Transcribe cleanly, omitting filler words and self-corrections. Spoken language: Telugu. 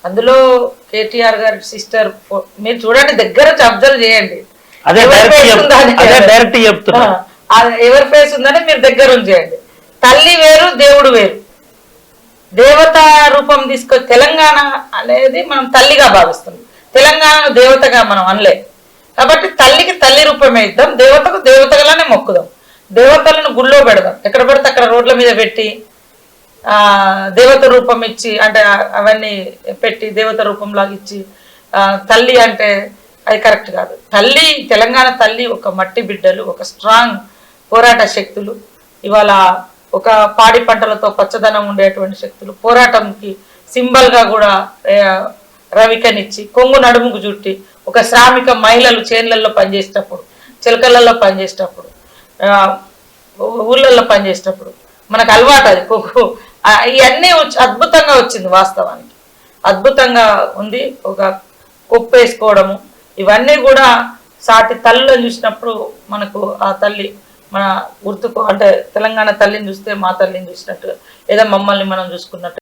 అందులో కేటీఆర్ గారి సిస్టర్ మీరు చూడండి, దగ్గర అబ్జర్వ్ చేయండి. అదే డైరెక్ట్ చెప్తున్నా, ఎవరి ఫేస్ ఉందని మీరు దగ్గర చేయండి. తల్లి వేరు, దేవుడు వేరు. దేవత రూపం తీసుకొని తెలంగాణ అనేది మనం తల్లిగా భావిస్తున్నాం. తెలంగాణను దేవతగా మనం అనలే. కాబట్టి తల్లికి తల్లి రూపమే ఇద్దాం, దేవతకు దేవతగానే మొక్కుదాం. దేవతలను గుళ్ళో పెడదాం, ఎక్కడ పడితే అక్కడ రోడ్ల మీద పెట్టి దేవత రూపం ఇచ్చి, అంటే అవన్నీ పెట్టి దేవత రూపంలాగా ఇచ్చి తల్లి అంటే అది కరెక్ట్ కాదు. తల్లి, తెలంగాణ తల్లి ఒక మట్టి బిడ్డలు, ఒక స్ట్రాంగ్ పోరాట శక్తులు. ఇవాళ ఒక పాడి పంటలతో పచ్చదనం ఉండేటువంటి శక్తులు, పోరాటంకి సింబల్గా కూడా రవికనిచ్చి కొంగు నడుముకు చుట్టి ఒక శ్రామిక మహిళలు చేన్లలో పనిచేసేటప్పుడు, చిలకలలో పనిచేసేటప్పుడు, ఊళ్ళల్లో పనిచేసేటప్పుడు మనకు అలవాటు అది కొంగు. ఇవన్నీ అద్భుతంగా వచ్చింది, వాస్తవానికి అద్భుతంగా ఉంది. ఒక కొప్పు వేసుకోవడము, ఇవన్నీ కూడా సాటి తల్లిని చూసినప్పుడు మనకు ఆ తల్లి మన గుర్తుకు, అంటే తెలంగాణ తల్లిని చూస్తే మా తల్లిని చూసినట్టు, లేదా మమ్మల్ని మనం చూసుకున్నట్టు.